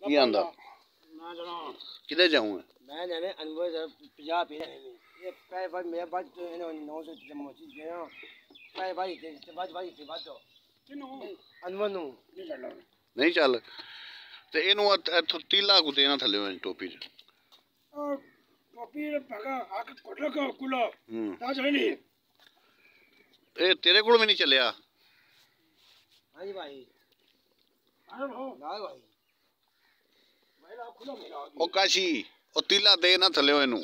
की आंदा किधर जाऊं मैं जाने अनवर 50 पे ये काय बात मेरा बात 900 जमोची गया काय भाई ते बात दो किनु अनवर नु नहीं चल ते एनु तीला को देना थले टोपी टोपी भगा आक कोटला का कुलो ता चले नहीं ए तेरे कोल भी नहीं चलिया हां जी भाई अरे ना भाई मेरा खुला मेरा ओ काशी ओ तीला दे ना थले एनु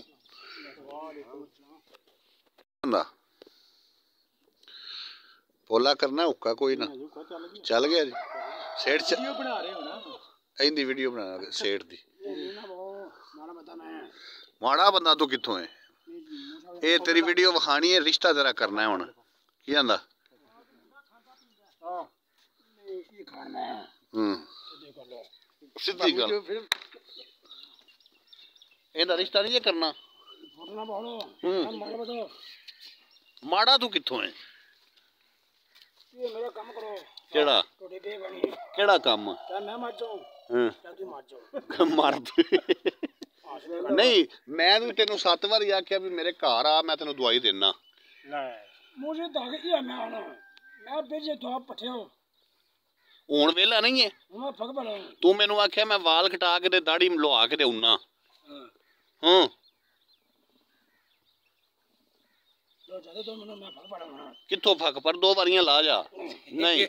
पोला करना हुक्का कोई ना चल गया जी सेठ वीडियो बना रहे हो ना इंदी वीडियो बना सेठ दी माड़ा बंदा तू कित्थों है ये तेरी वीडियो विखानी है रिश्ता तेरा करना है हुण की आंदा सीधी गल एदा रिश्ता नहीं करना माड़ा तू कित्थों है ये मेरा काम करो केड़ा टोटे पे बनी केड़ा काम क्या मैं मर जाऊं हां क्या तू मर जाओ मार नहीं मैं तू तेनू 7 बार आख्या भी मेरे घर आ मैं तेनू दवाई देना मुझे दाग किया मैं आना मैं भेजे तो आप पठे हो हुण वेला नहीं है मैं फक बड़ा तू मैनू आख्या मैं वाल कटा के ते दाढ़ी लुआ के ते उन्ना हां तो ज्यादा तो मैं फक बड़ा होना कित्थों फक पर 2 बारियां ला जा नहीं